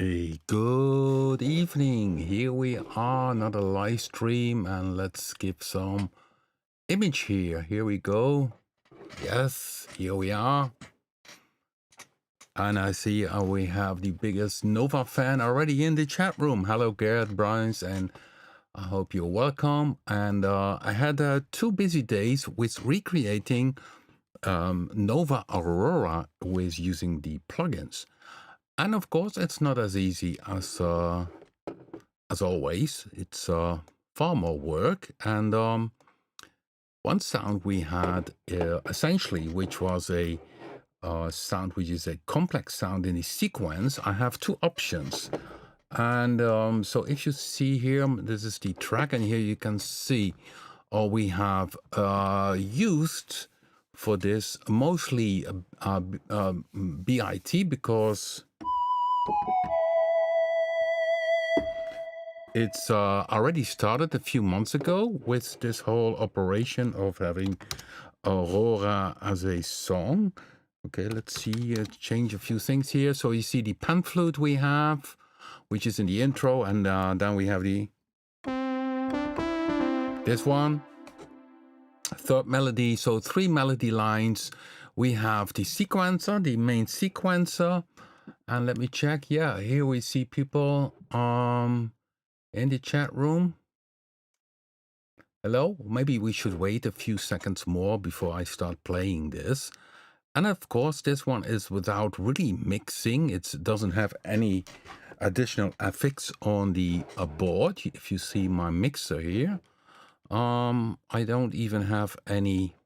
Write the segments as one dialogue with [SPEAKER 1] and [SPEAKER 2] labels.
[SPEAKER 1] A good evening. Here we are, another live stream, and let's give some image here. Here we go. Yes, here we are. And I see we have the biggest Nova fan already in the chat room. Hello, Garrett, Bryce, and I hope you're welcome. And I had 2 busy days with recreating Nova Aurora with using the plugins. And of course, it's not as easy as always. It's far more work. And one sound we had essentially, which was a sound which is a complex sound in a sequence. I have 2 options. And so if you see here, this is the track, and here you can see we have used for this mostly B.I.T because it's already started a few months ago with this whole operation of having Aurora as a song. Okay, let's see, change a few things here. So you see the pan flute we have, which is in the intro, and then we have this one, third melody. So 3 melody lines. We have the sequencer, the main sequencer, and let me check. Yeah, here we see people in the chat room. Hello, maybe we should wait a few seconds more before I start playing this. And of course, this one is without really mixing. It doesn't have any additional effects on the board. If you see my mixer here, I don't even have any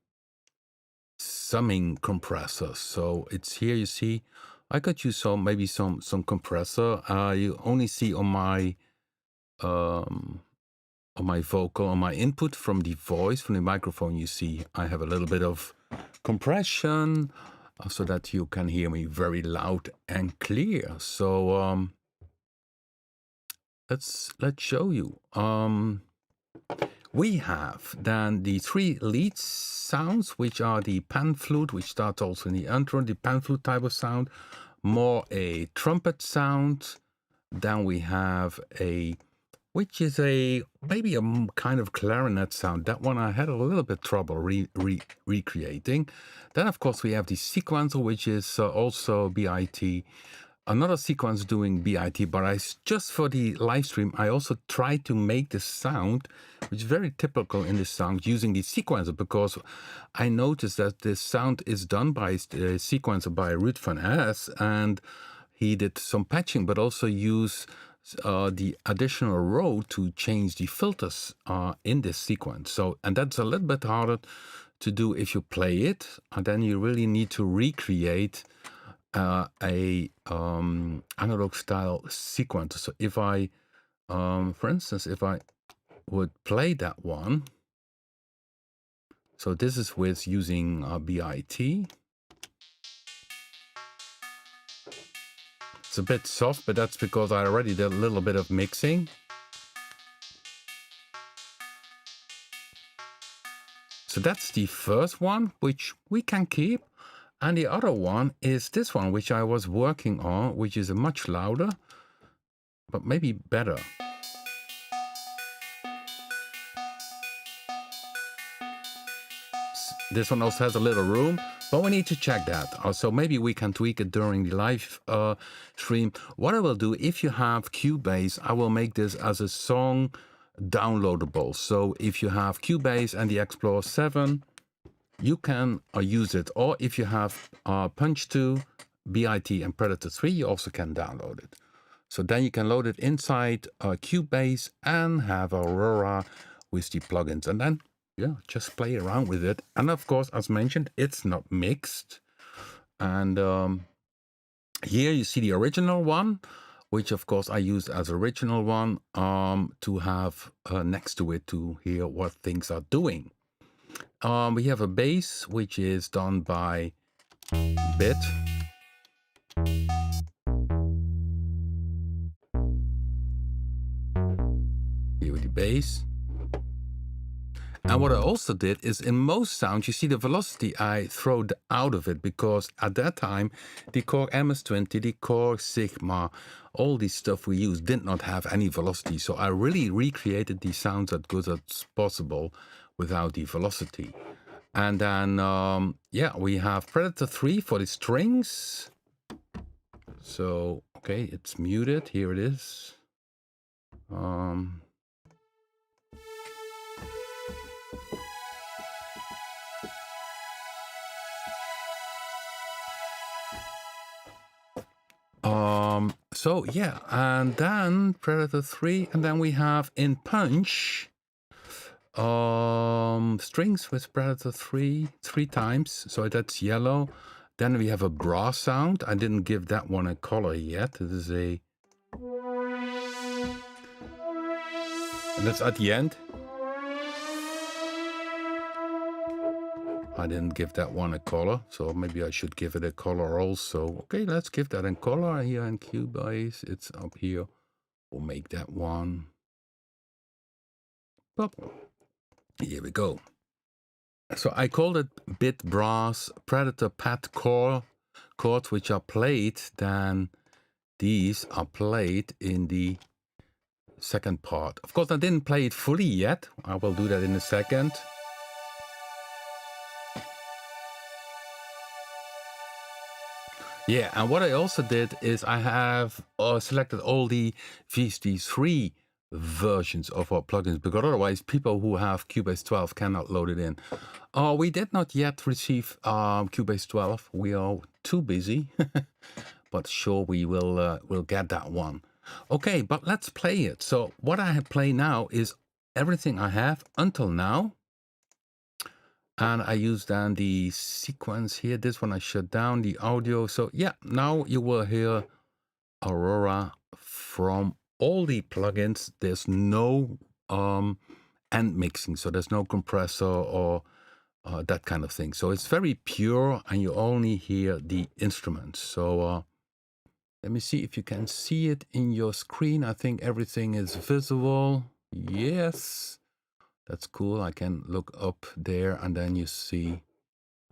[SPEAKER 1] summing compressor. So it's here, you see, I could use maybe some compressor. You only see on my vocal, on my input from the voice, from the microphone, you see I have a little bit of compression so that you can hear me very loud and clear. So let's show you. We have then the 3 lead sounds, which are the pan flute, which starts also in the intro, the pan flute type of sound, more a trumpet sound. Then we have which is maybe a kind of clarinet sound. That one I had a little bit trouble recreating. Then of course we have the sequencer, which is also B.I.T. Another sequence doing B.I.T, but just for the live stream, I also tried to make the sound, which is very typical in this sound, using the sequencer, because I noticed that this sound is done by the sequencer by Ruud van Es, and he did some patching, but also use the additional row to change the filters in this sequence. So, and that's a little bit harder to do if you play it, and then you really need to recreate a analog style sequencer. So if I, for instance, if I would play that one, so this is with using B.I.T. It's a bit soft, but that's because I already did a little bit of mixing. So that's the first one, which we can keep. And the other one is this one, which I was working on, which is a much louder, but maybe better. This one also has a little room, but we need to check that. So maybe we can tweak it during the live stream. What I will do, if you have Cubase, I will make this as a song downloadable. So if you have Cubase and the Explorer 7, you can use it. Or if you have Punch 2, B.I.T, and Predator 3, you also can download it. So then you can load it inside Cubase and have Aurora with the plugins. And then, yeah, just play around with it. And of course, as mentioned, it's not mixed. And here you see the original one, which of course I used as original one to have next to it to hear what things are doing. We have a bass, which is done by B.I.T. Here with the bass. And what I also did is in most sounds, you see the velocity I throw out of it, because at that time, the Korg MS-20, the Korg Sigma, all this stuff we used did not have any velocity. So I really recreated these sounds as good as possible without the velocity. And then, yeah, we have Predator 3 for the strings. So, okay, it's muted. Here it is. So yeah, and then Predator 3, and then we have in Punch, strings with Predator 3 times, so that's yellow. Then we have a brass sound. I didn't give that one a color yet. It is a, and that's at the end. I didn't give that one a color, so maybe I should give it a color also. Okay, let's give that a color here in Cubase. It's up here. We'll make that one purple. Here we go. So I called it bit brass Predator pad chords, which are played. Then these are played in the second part. Of course, I didn't play it fully yet. I will do that in a second. Yeah, and what I also did is I have selected all the VST3 versions of our plugins, because otherwise people who have Cubase 12 cannot load it in. We did not yet receive Cubase 12. We are too busy, but sure we will get that one. Okay, but let's play it. So what I play now is everything I have until now. And I use then the sequence here. This one I shut down the audio. So yeah, now you will hear Aurora from all the plugins. There's no end mixing, so there's no compressor or that kind of thing. So it's very pure, and you only hear the instruments. So let me see if you can see it in your screen. I think everything is visible. Yes. That's cool. I can look up there, and then you see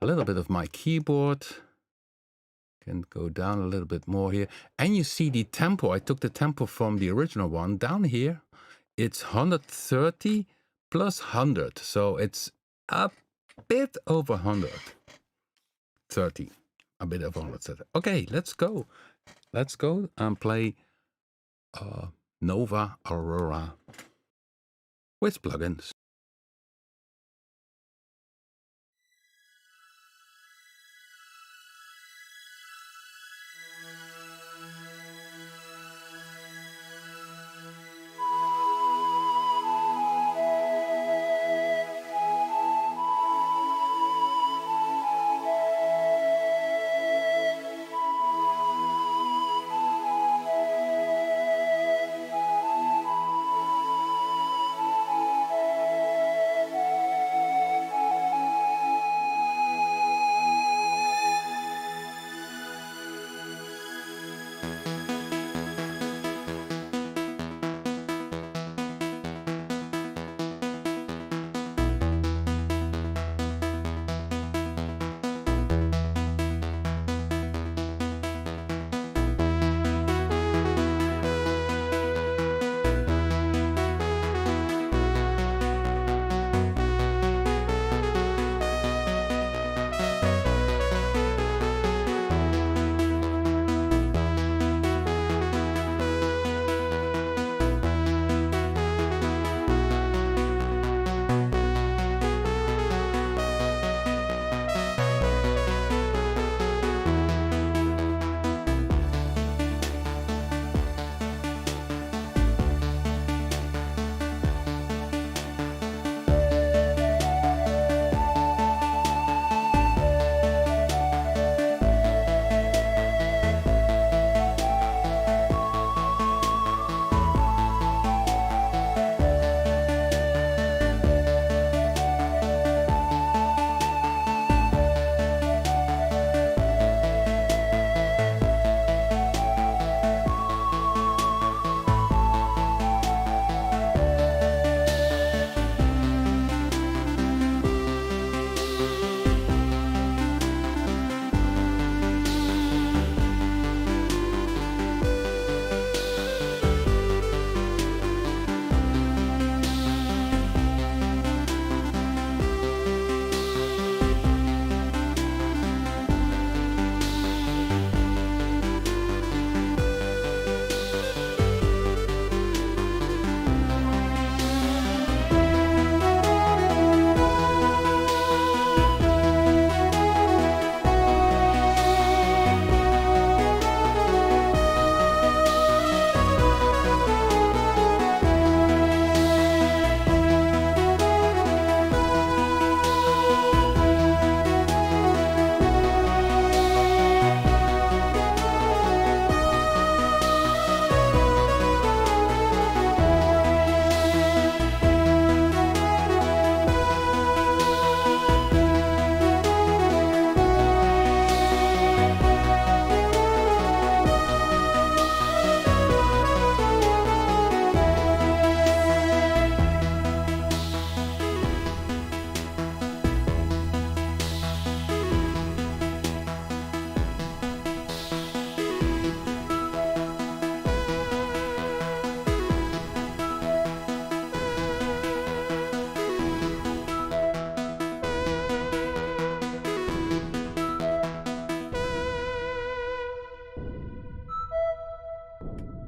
[SPEAKER 1] a little bit of my keyboard. Can go down a little bit more here. And you see the tempo. I took the tempo from the original one. Down here, it's 130 plus 100. So it's a bit over 130. A bit over 130. Okay, let's go. Let's go and play Nova Aurora with plugins.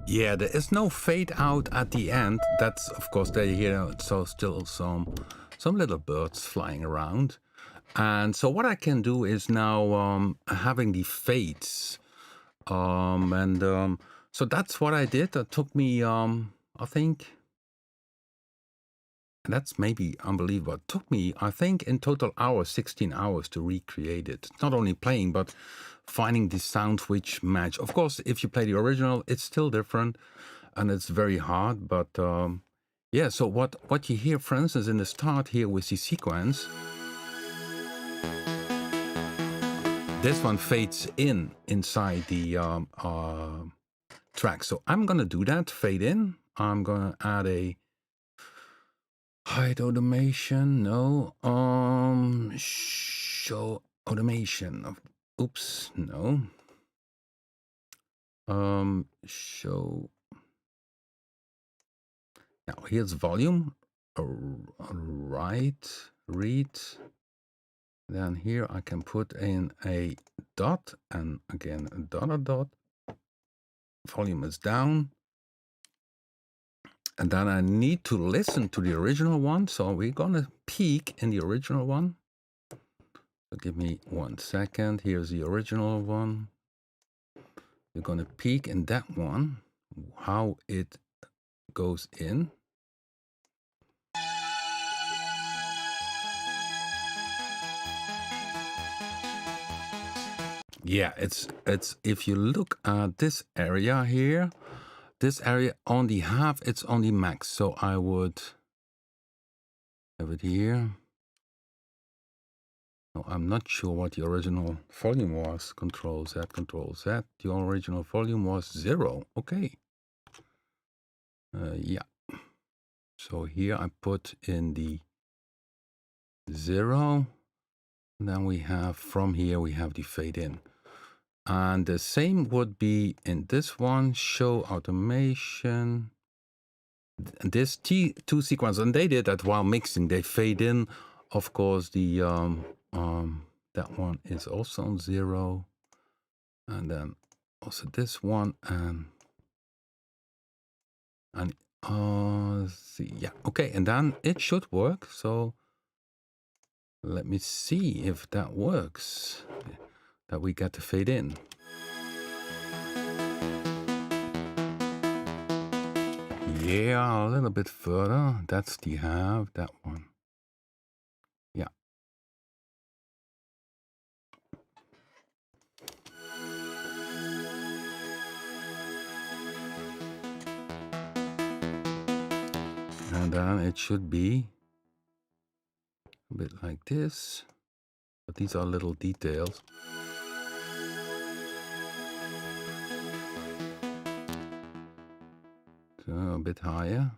[SPEAKER 1] Yeah, there is no fade out at the end. That's, of course, there you hear so still some little birds flying around. And so what I can do is now having the fades. So that's what I did. That took me, I think, that's maybe unbelievable. It took me, I think, in total hours, 16 hours to recreate it. Not only playing, but finding the sounds which match. Of course, if you play the original, it's still different and it's very hard. But yeah, so what you hear, for instance, in the start here with the sequence, this one fades inside the track. So I'm going to do that, fade in. I'm going to add a hide automation, no. Show automation. Oops, no. Show. Now here's volume. Right, read. Then here I can put in a dot and again a dot. Volume is down. And then I need to listen to the original one. So we're gonna peek in the original one. So give me 1 second. Here's the original one. We're gonna peek in that one, how it goes in. Yeah, it's if you look at this area here, this area only have it's on the max. So I would have it here. No, I'm not sure what the original volume was. Control Z, Control Z. The original volume was 0. Okay. Yeah. So here I put in the 0. And then we have from here we have the fade in. And the same would be in this one, show automation. This T2 sequence, and they did that while mixing. They fade in, of course. The that one is also on 0, and then also this one and see, yeah, okay, and then it should work. So let me see if that works. That we get to fade in. Yeah, a little bit further. That's the half, that one. Yeah. And then it should be a bit like this. But these are little details. So a bit higher.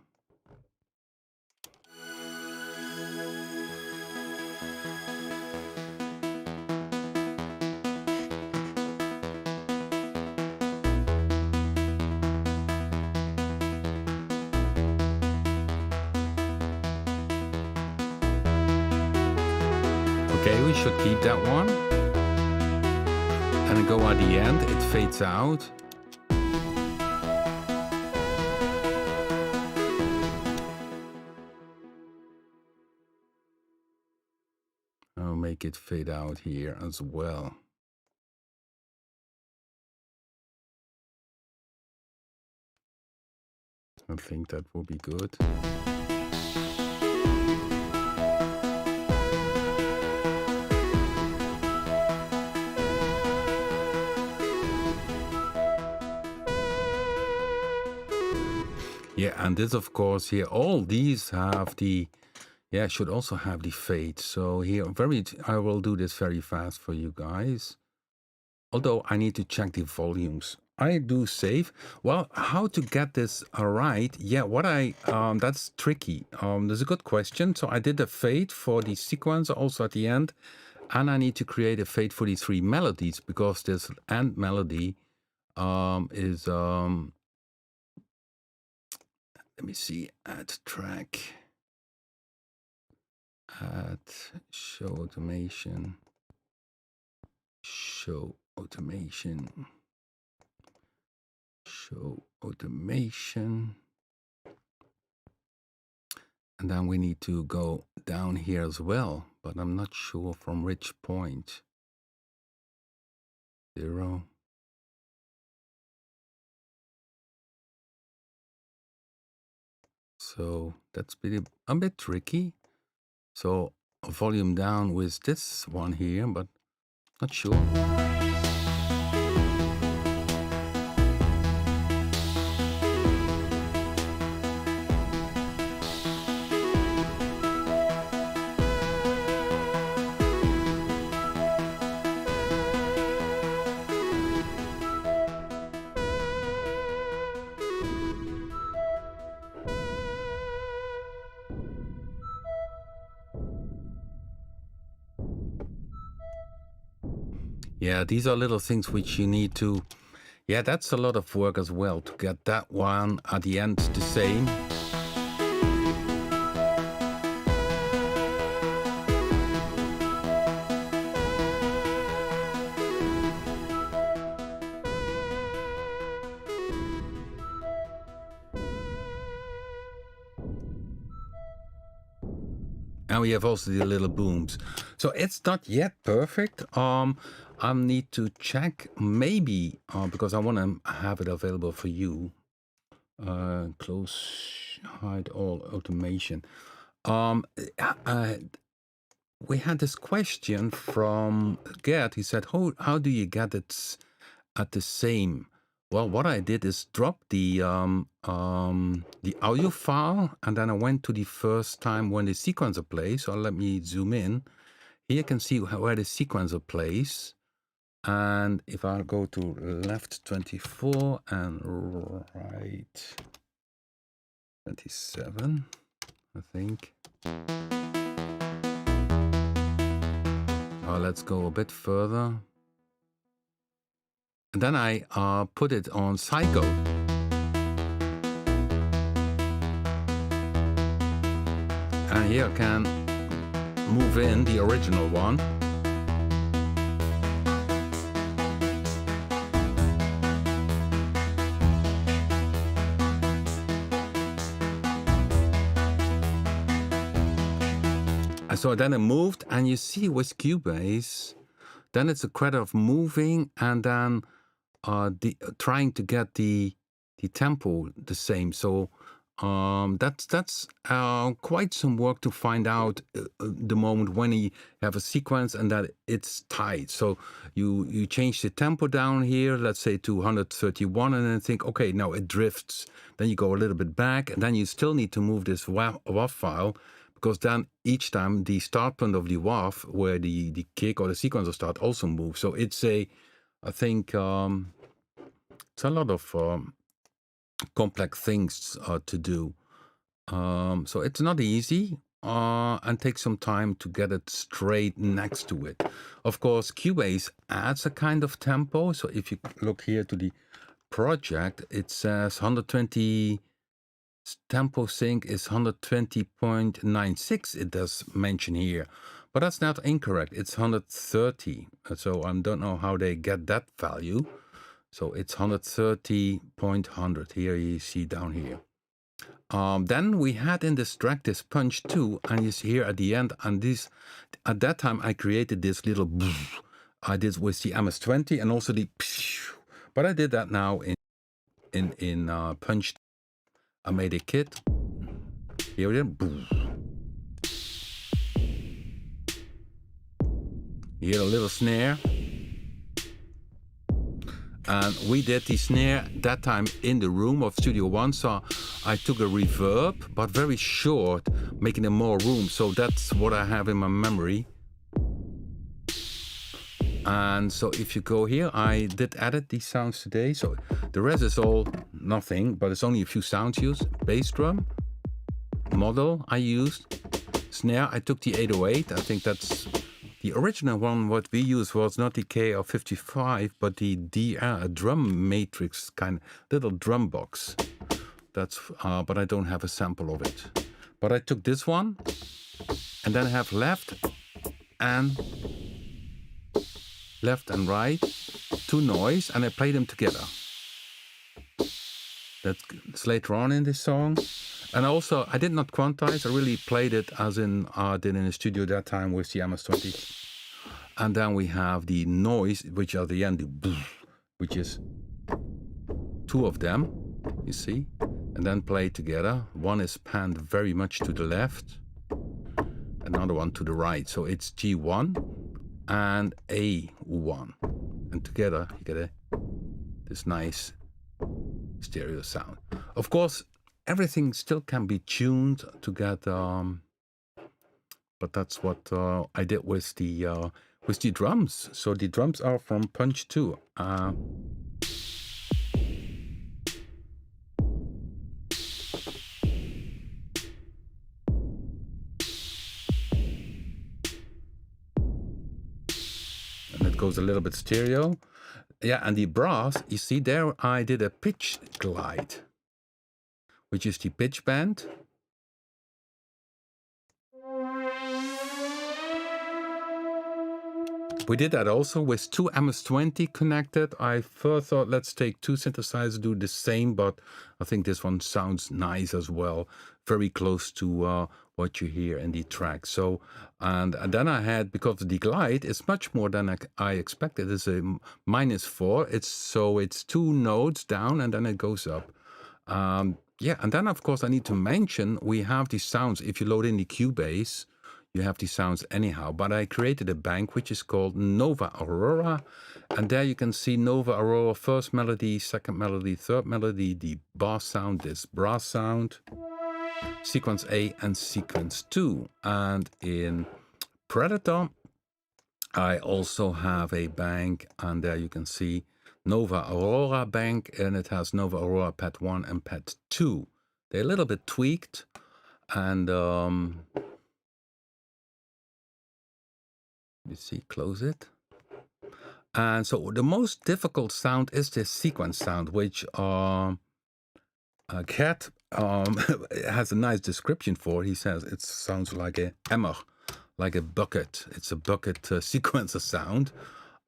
[SPEAKER 1] Okay, we should keep that one. And then go at the end, it fades out. I'll make it fade out here as well. I think that will be good. Yeah, and this, of course, here, all these have the, yeah, should also have the fade. So here, I will do this very fast for you guys. Although I need to check the volumes. I do save. Well, how to get this right? Yeah, that's tricky. That's a good question. So I did a fade for the sequence also at the end. And I need to create a fade for these 3 melodies because this end melody is, let me see, add track, add show automation, show automation, show automation. And then we need to go down here as well, but I'm not sure from which point. 0. So that's a bit tricky. So volume down with this one here, but not sure. Yeah, these are little things which you need to, yeah, that's a lot of work as well to get that one at the end the same. And we have also the little booms. So it's not yet perfect. I need to check maybe because I want to have it available for you. Close, hide all automation. We had this question from Gert. He said, how do you get it at the same? Well, what I did is drop the audio file, and then I went to the first time when the sequencer plays. So let me zoom in. Here you can see where the sequencer plays. And if I go to left 24 and right 27, I think. Let's go a bit further. And then I put it on Psycho. And here I can move in the original one. So then it moved, and you see with Cubase, then it's a matter of moving and then trying to get the tempo the same. So that's quite some work to find out the moment when you have a sequence and that it's tight. So you change the tempo down here, let's say to 131, and then think, okay, now it drifts. Then you go a little bit back, and then you still need to move this WAV file, because then each time the start point of the WAV, where the kick or the sequencer start, also moves. So it's I think it's a lot of complex things to do. So it's not easy and takes some time to get it straight next to it. Of course, Cubase adds a kind of tempo. So if you look here to the project, it says 120 tempo sync is 120.96. It does mention here, but that's not incorrect. It's 130. So I don't know how they get that value. So it's 130.100. Here you see down here. Then we had in this track this punch 2, and you see here at the end, and this at that time I created this little I did with the MS-20 and also the but I did that now in punch. I made a kit. Here we go. Here a little snare. And we did the snare that time in the room of Studio One. So I took a reverb, but very short, making it more room. So that's what I have in my memory. And so if you go here, I did edit these sounds today. So the rest is all nothing, but it's only a few sounds used. Bass drum, model I used. Snare, I took the 808. I think that's the original one. What we used was not the KL55, but the drum matrix kind of little drum box. That's, but I don't have a sample of it. But I took this one, and then I have left and right, 2 noise, and I play them together. That's later on in this song. And also, I did not quantize. I really played it as in I did in the studio that time with the MS-20. And then we have the noise, which at the end, which is two of them, you see, and then played together. One is panned very much to the left, another one to the right. So it's G1 and A1. And together, you get this nice stereo sound. Of course, everything still can be tuned to get, but that's what I did with the drums. So the drums are from Punch 2. And it goes a little bit stereo. Yeah, and the brass, you see there I did a pitch glide, which is the pitch bend. We did that also with two MS-20 connected. I first thought, let's take two synthesizers, do the same, but I think this one sounds nice as well. Very close to what you hear in the track. So, and then I had, because the glide is much more than I expected. It's a -4. It's two notes down and then it goes up. Yeah, and then of course I need to mention, we have these sounds. If you load in the Cubase, you have these sounds anyhow, but I created a bank which is called Nova Aurora, and there you can see Nova Aurora, first melody, second melody, third melody, the bass sound, this brass sound, sequence A and sequence 2. And in Predator, I also have a bank, and there you can see Nova Aurora bank, and it has Nova Aurora Pad 1 and Pad 2. They're a little bit tweaked, and you see, close it. And so the most difficult sound is this sequence sound, which Cat has a nice description for. He says it sounds like a emmer, like a bucket. It's a bucket sequencer sound.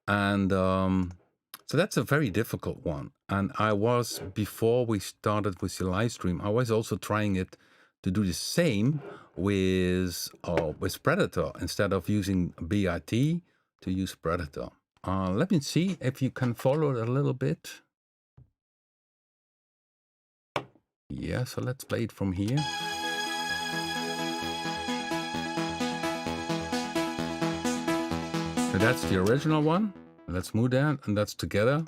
[SPEAKER 1] And so that's a very difficult one. And I was, before we started with the live stream, I was also trying it to do the same with Predator, instead of using B.I.T, to use Predator. Let me see if you can follow it a little bit. Yeah, so let's play it from here. So that's the original one. Let's move that, and that's together.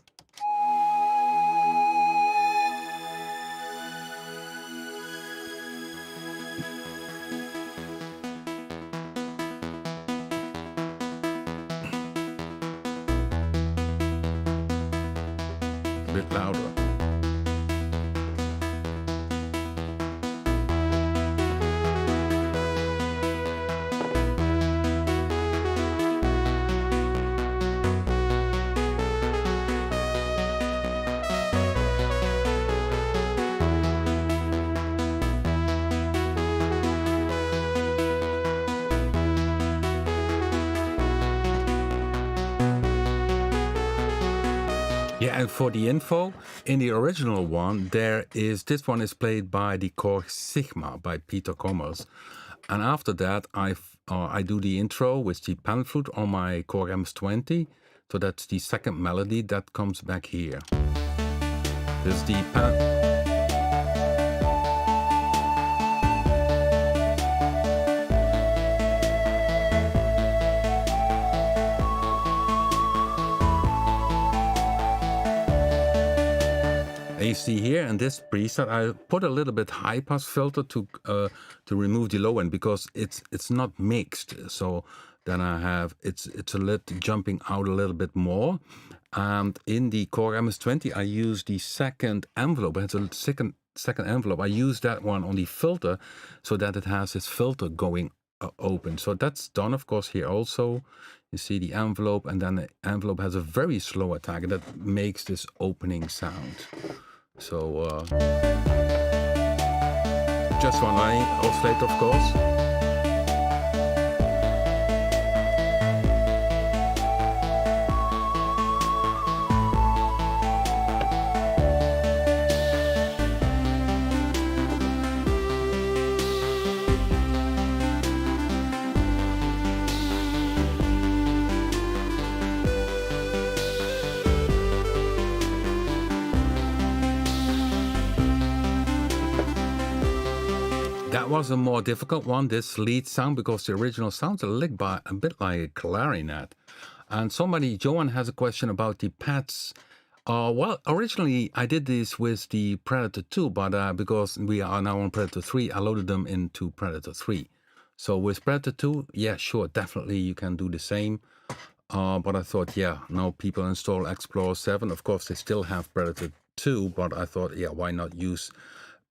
[SPEAKER 1] A bit louder. Yeah, and for the info, in the original one, this one is played by the Korg Sigma by Peter Commerce. And after that, I do the intro with the pan flute on my Korg MS-20. So that's the second melody that comes back here. This is the pan. You see here in this preset, I put a little bit high pass filter to remove the low end, because it's not mixed. So then I have it's a little jumping out a little bit more. And in the Korg MS-20, I use the second envelope. It's a second envelope. I use that one on the filter so that it has this filter going open. So that's done, of course, here also. You see the envelope, and then the envelope has a very slow attack, and that makes this opening sound. So, just one line oscillator, of course. That was a more difficult one, this lead sound, because the original sounds a bit like a clarinet. And Johan has a question about the pads. Well, originally I did this with the Predator 2, but because we are now on Predator 3, I loaded them into Predator 3. So with Predator 2, yeah, sure, definitely you can do the same. But I thought, yeah, now people install Explorer 7. Of course, they still have Predator 2, but I thought, yeah, why not use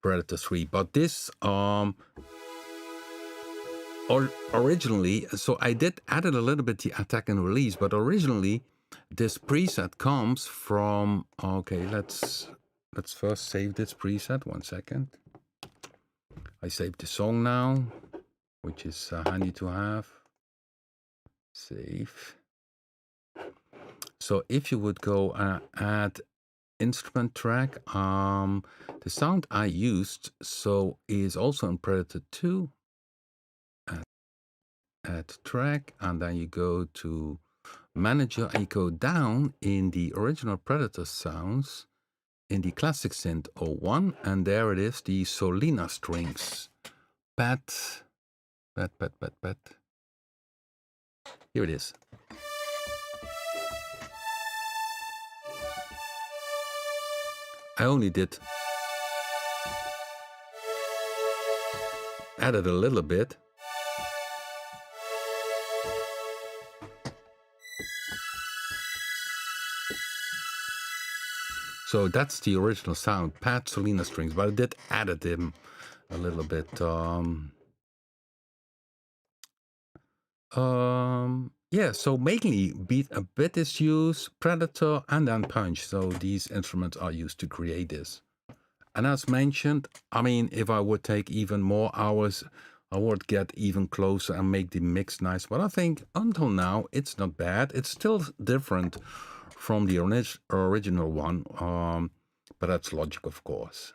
[SPEAKER 1] Predator 3? But this, originally, so I did added a little bit the attack and release, but originally this preset comes from, okay, let's first save this preset, 1 second. I saved the song now, which is handy to have. Save. So if you would go add instrument track, the sound I used is also in Predator 2. Add track, and then you go to manager and you go down in the original Predator sounds in the classic synth 01, and there it is, the Solina strings. Pat. Here it is. I only added a little bit. So that's the original sound, Pat Solina strings, but I did added them a little bit. Yeah, so mainly B.I.T is used, Predator, and then Punch. So these instruments are used to create this. And as mentioned, I mean, if I would take even more hours, I would get even closer and make the mix nice. But I think until now, it's not bad. It's still different from the original one, but that's logic, of course.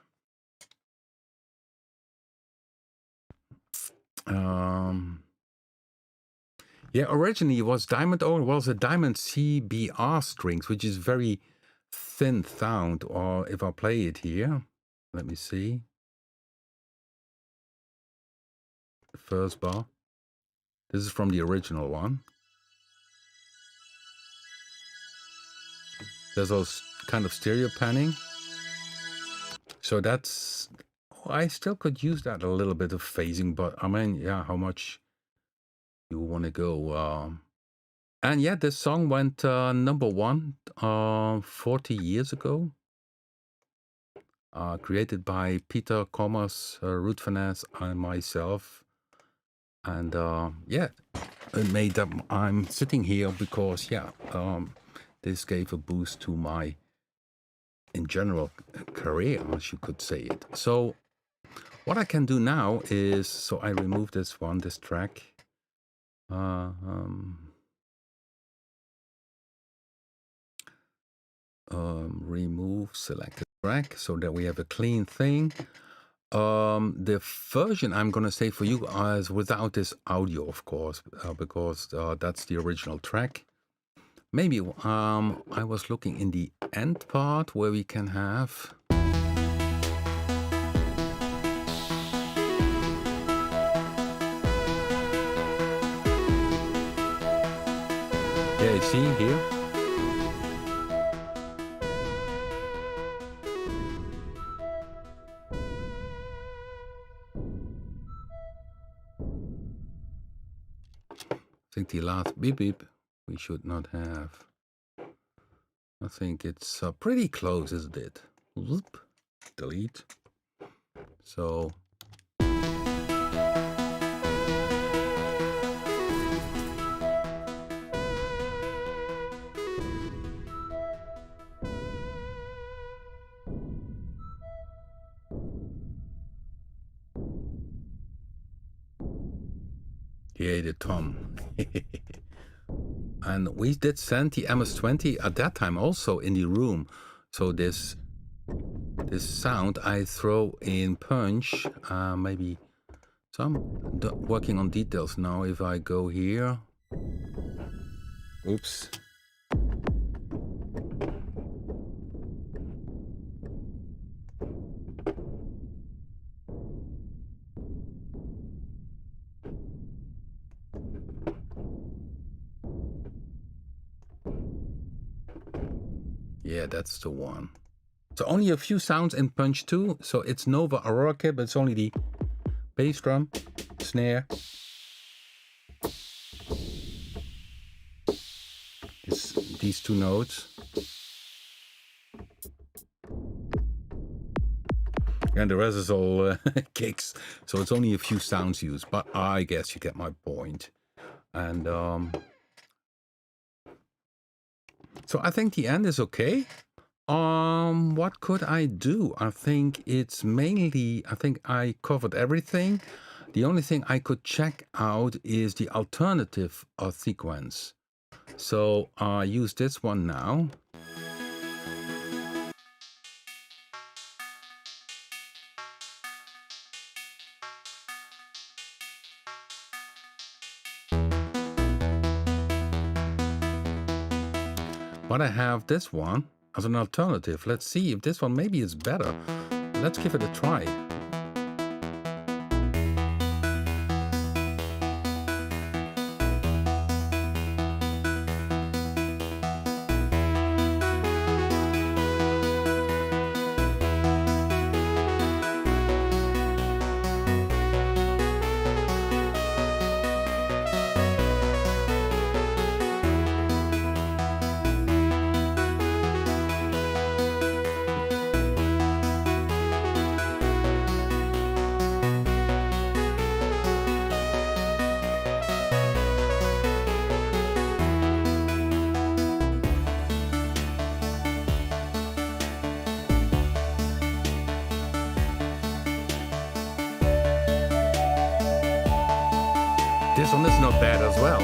[SPEAKER 1] Yeah, originally it was Diamond Ore, was a Diamond CBR strings, which is very thin sound. Or if I play it here, let me see. The first bar. This is from the original one. There's also kind of stereo panning. So that's, I still could use that a little bit of phasing, but I mean, yeah, how much you want to go. And yeah, this song went #1 40 years ago. Created by Peter Commerce, Ruth Finesse, and myself. And yeah, it made that I'm sitting here because, yeah, this gave a boost to my, in general, career, as you could say it. So what I can do now is, so I remove this track. Remove selected track so that we have a clean thing. The version I'm gonna say for you is without this audio, of course, because that's the original track. Maybe I was looking in the end part where we can have. Yeah, you see here. I think the last beep beep we should not have. I think it's pretty close, isn't it? Whoop, delete. So yeah, the Tom. And we did send the MS-20 at that time also in the room. So this sound I throw in Punch, maybe. So I'm working on details now. If I go here, oops. Yeah, that's the one. So only a few sounds in punch 2. So it's Nova Aurora kit, but it's only the bass drum, snare. It's these 2 notes. And the rest is all kicks. So it's only a few sounds used, but I guess you get my point. And so I think the end is okay. What could I do? I think it's mainly, I think I covered everything. The only thing I could check out is the alternative sequence. So I use this one now. But I have this one as an alternative. Let's see if this one maybe is better. Let's give it a try. This one is not bad as well.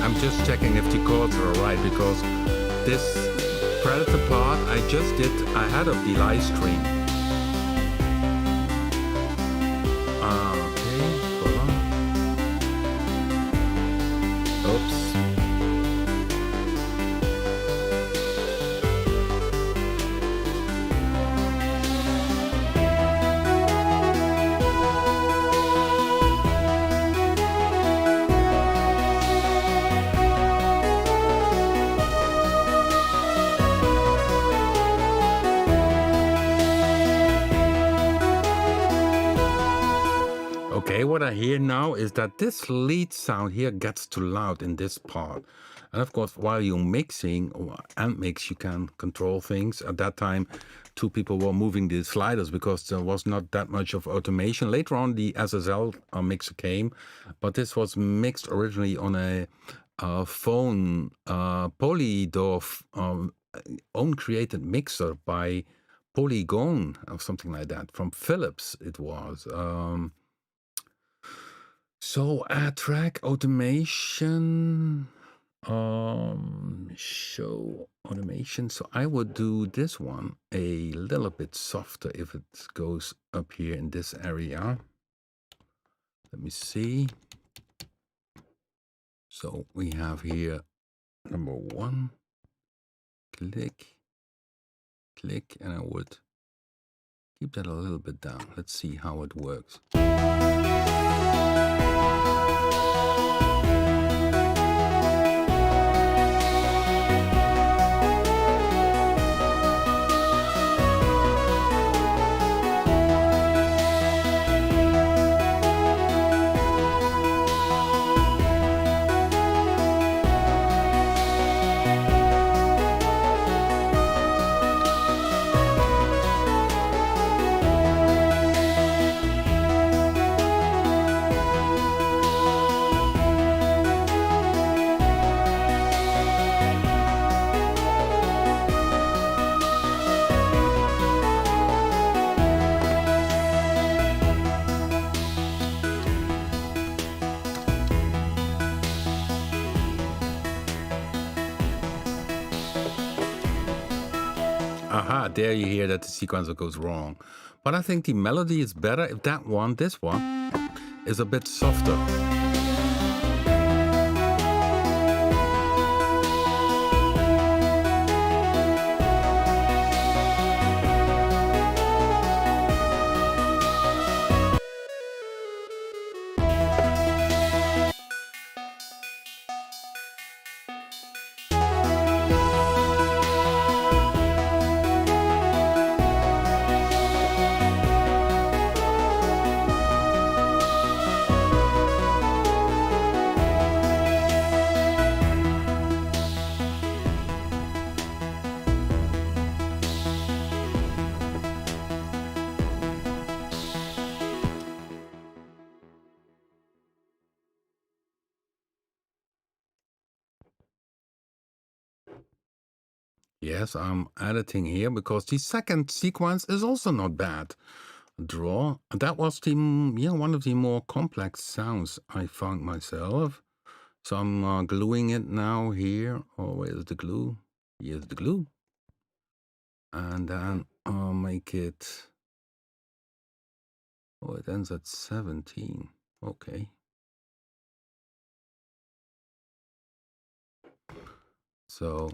[SPEAKER 1] I'm just checking if the chords are right, because this Predator part I just did ahead of the live stream. Okay, hold on. Oops. Okay, what I hear now is that this lead sound here gets too loud in this part. And of course, while you're mixing and mix, you can control things. At that time, 2 people were moving the sliders because there was not that much of automation. Later on, the SSL mixer came, but this was mixed originally on a phone Polydor own created mixer by Polygon or something like that. From Philips it was. So track automation, show automation. So I would do this one a little bit softer if it goes up here in this area. Let me see. So we have here number 1, click, click, and I would keep that a little bit down. Let's see how it works. there you hear that the sequencer goes wrong. But I think the melody is better if this one, is a bit softer. Yes, I'm editing here because the second sequence is also not bad. Draw. That was the one of the more complex sounds I found myself. So I'm gluing it now here. Oh, where's the glue? Here's the glue. And then I'll make it. Oh, it ends at 17. Okay. So.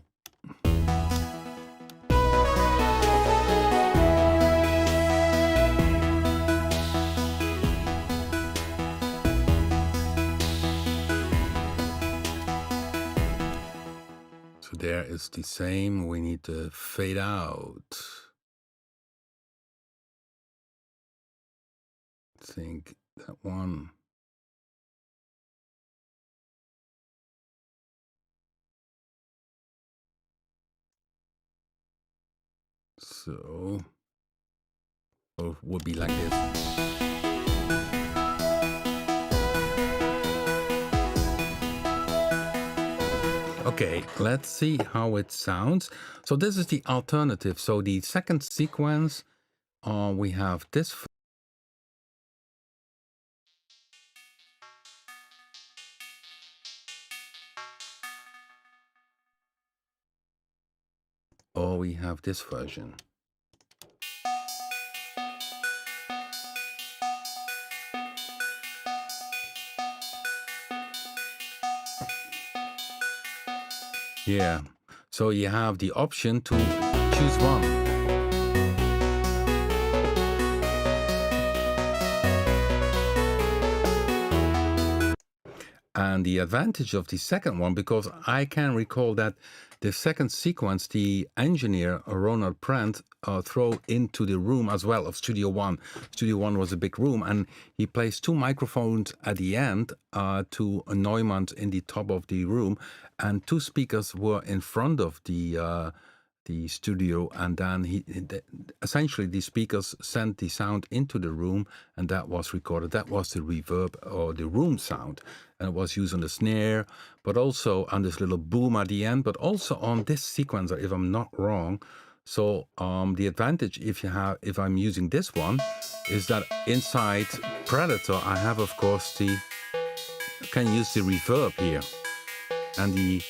[SPEAKER 1] So there is the same. We need to fade out. I think that one. So it would be like this. Okay, let's see how it sounds. So this is the alternative. So the second sequence, we have this. Or we have this version. Yeah, so you have the option to choose one. And the advantage of the second one, because I can recall that the second sequence, the engineer, Ronald Prent, throw into the room as well of Studio One. Studio One was a big room, and he placed two microphones at the end to a Neumann in the top of the room, and two speakers were in front of the studio, and then essentially the speakers sent the sound into the room, and that was recorded. That was the reverb or the room sound, and it was used on the snare, but also on this little boom at the end, but also on this sequencer, if I'm not wrong. So the advantage if I'm using this one is that inside Predator I have, of course, can use the reverb here and the.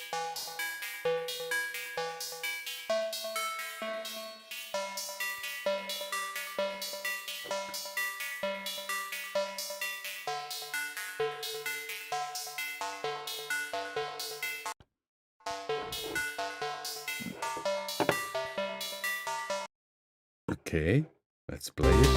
[SPEAKER 1] Okay, let's play it.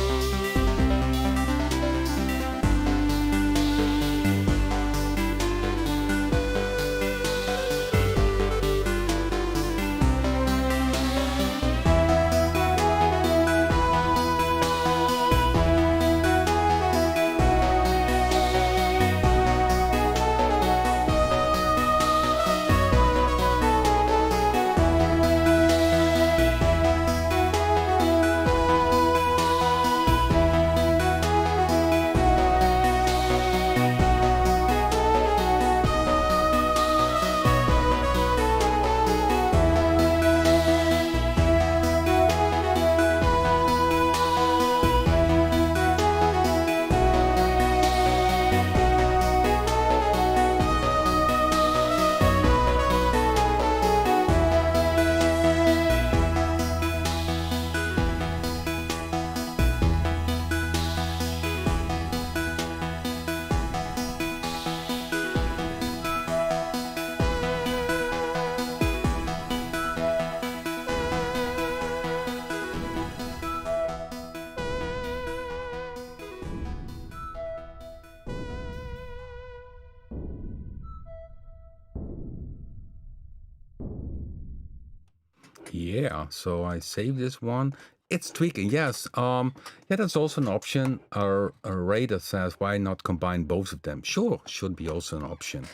[SPEAKER 1] Yeah, so I save this one. It's tweaking, yes. Yeah, that's also an option. Our radar says, why not combine both of them? Sure, should be also an option.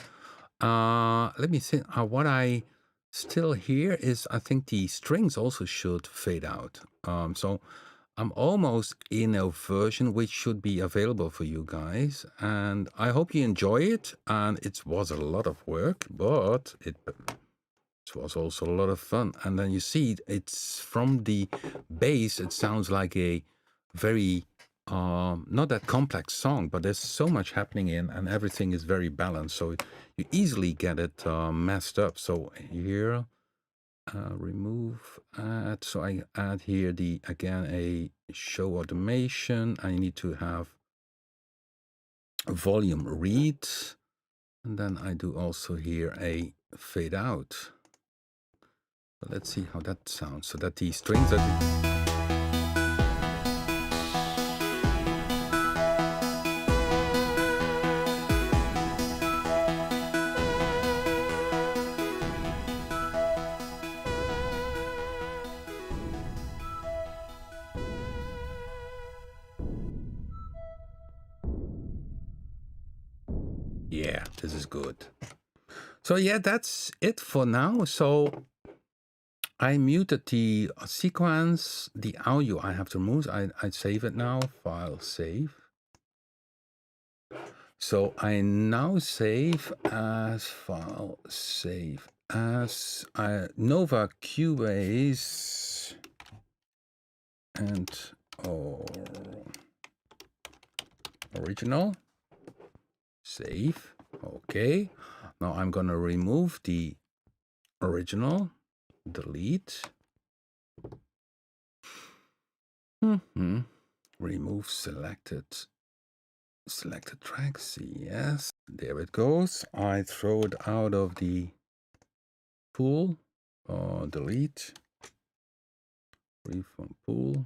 [SPEAKER 1] Let me think. What I still hear is, I think the strings also should fade out. So I'm almost in a version which should be available for you guys, and I hope you enjoy it. And it was a lot of work, but it was also a lot of fun. And then you see it's from the bass, it sounds like a very not that complex song, but there's so much happening in, and everything is very balanced, so you easily get it messed up. So here, remove, add. So I add here again a show automation. I need to have a volume read, and then I do also here a fade out. But let's see how that sounds, so that the strings are... Yeah, this is good. So yeah, that's it for now. So I muted the sequence, the audio I have to remove. I save it now, file save. So I now save as file save as Nova Cubase and original. Save. Okay. Now I'm gonna remove the original. Delete. Remove selected tracks. Yes, there it goes. I throw it out of the pool. Delete. Free from pool.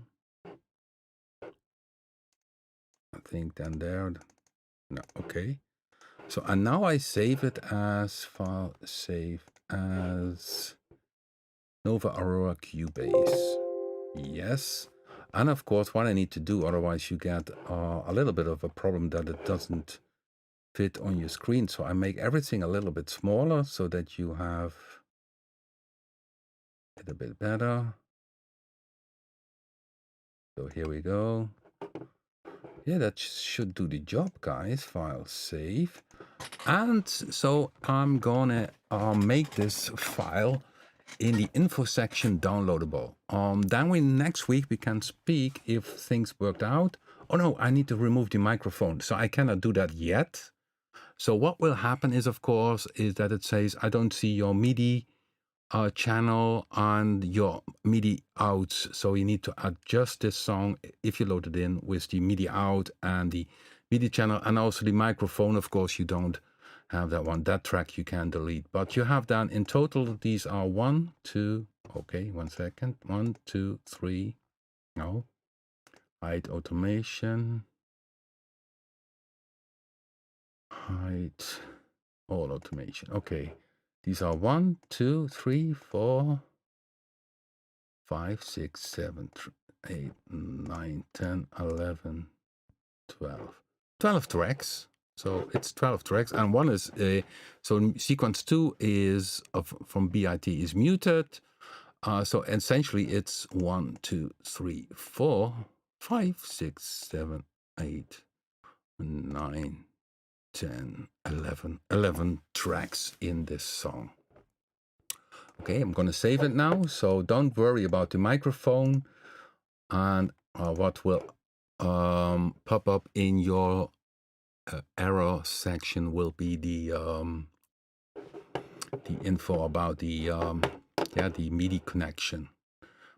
[SPEAKER 1] I think then there. No, okay. So and now I save it as file save as Nova Aurora Cubase. Yes. And of course, what I need to do, otherwise you get a little bit of a problem that it doesn't fit on your screen. So I make everything a little bit smaller so that you have it a bit better. So here we go. Yeah, that should do the job, guys. File save. And so I'm gonna make this file in the info section downloadable. Then next week we can speak if things worked out. Oh no, I need to remove the microphone, so I cannot do that yet. So what will happen is, of course, is that it says I don't see your MIDI channel and your MIDI outs. So you need to adjust this song if you load it in with the MIDI out and the MIDI channel, and also the microphone. Of course, you don't have that one. That track you can delete, but you have done in total. These are 1, 2. Okay, 1 second. 1, 2, 3. No, hide automation. Hide all automation. Okay, these are 1, 2, 3, 4, 5, 6, 7, 8, 9, 10, 11, 12. 12 tracks. So it's 12 tracks, and one is so sequence 2 is from B.I.T is muted. So essentially it's 1, 2, 3, 4, 5, 6, 7, 8, 9, 10, 11 tracks in this song. Okay, I'm going to save it now, so don't worry about the microphone. And what will pop up in your error section will be the info about the MIDI connection.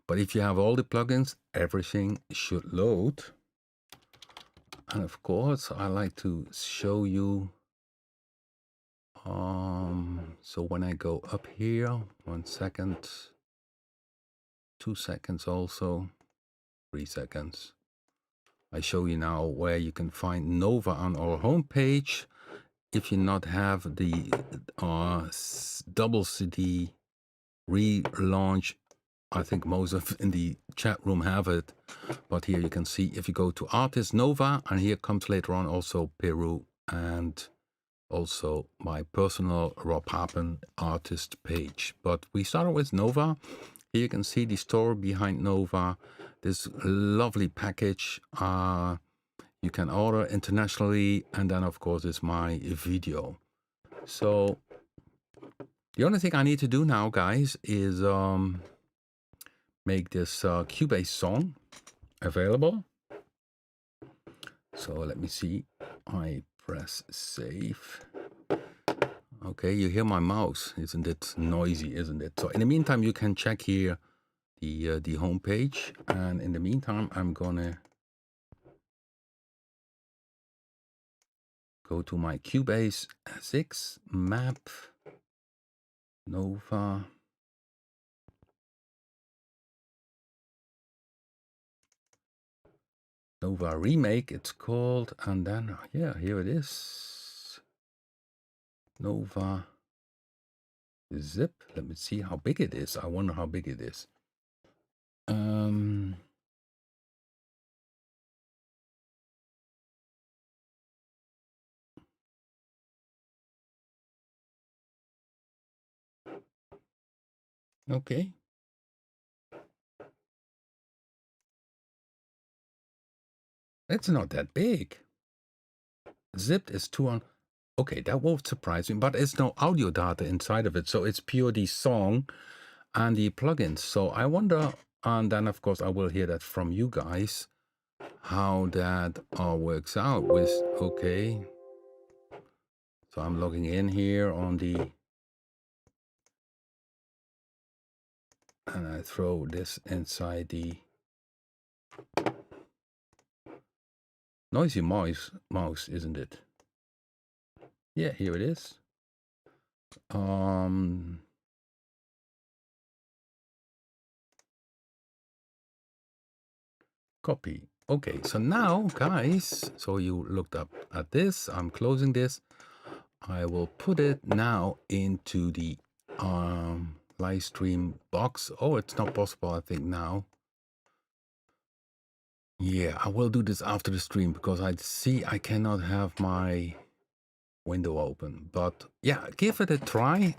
[SPEAKER 1] But if you have all the plugins, everything should load. And of course, I like to show you. So when I go up here, 1 second, 2 seconds also, 3 seconds. I show you now where you can find Nova on our homepage. If you not have the double CD relaunch I think most of in the chat room have it, but here you can see if you go to artist Nova, and here comes later on also Peru and also my personal Papen artist page. But we started with Nova. Here you can see the story behind Nova, this lovely package. You can order internationally, and then of course is my video. So the only thing I need to do now, guys, is make this Cubase song available. So let me see. I press save. Okay, you hear my mouse. Isn't it noisy, isn't it? So in the meantime, you can check here the home page. And in the meantime, I'm gonna go to my Cubase 6 map, Nova. Nova Remake, it's called. And then, yeah, here it is. Nova Zip. Let me see how big it is. I wonder how big it is. Okay. It's not that big. Zipped is 200. Okay, that won't surprise me, but it's no audio data inside of it. So it's pure the song and the plugins. So I wonder, and then of course I will hear that from you guys, how that all works out with, okay. So I'm logging in here on the, and I throw this inside the noisy mouse, isn't it? Yeah, here it is. Copy. Okay, so now, guys, so you looked up at this. I'm closing this. I will put it now into the live stream box. Oh, it's not possible, I think, now. Yeah, I will do this after the stream because I see I cannot have my window open. But yeah, give it a try.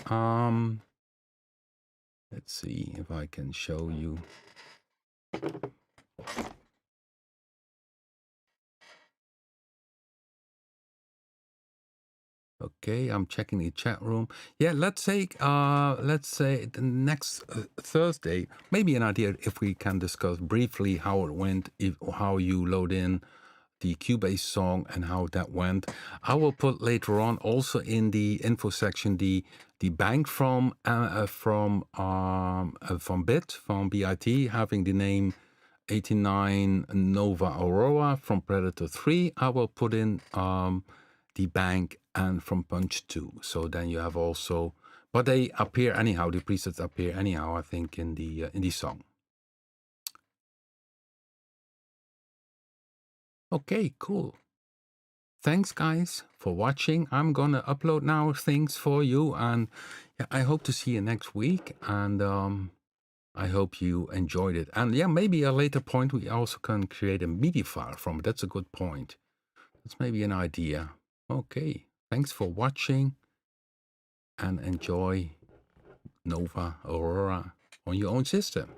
[SPEAKER 1] Let's see if I can show you. Okay, I'm checking the chat room. Yeah, let's say the next Thursday, maybe an idea if we can discuss briefly how it went, how you load in the Cubase song and how that went. I will put later on also in the info section the bank from B.I.T, from B.I.T, having the name 89 Nova Aurora from Predator 3. I will put in the bank and from Punch 2. So then you have also, but they appear anyhow, the presets appear anyhow, I think, in the song. Okay, cool. Thanks, guys, for watching. I'm gonna upload now things for you, and yeah, I hope to see you next week. And I hope you enjoyed it. And yeah, maybe a later point we also can create a MIDI file from it. That's a good point. That's maybe an idea. Okay, thanks for watching, and enjoy Nova Aurora on your own system.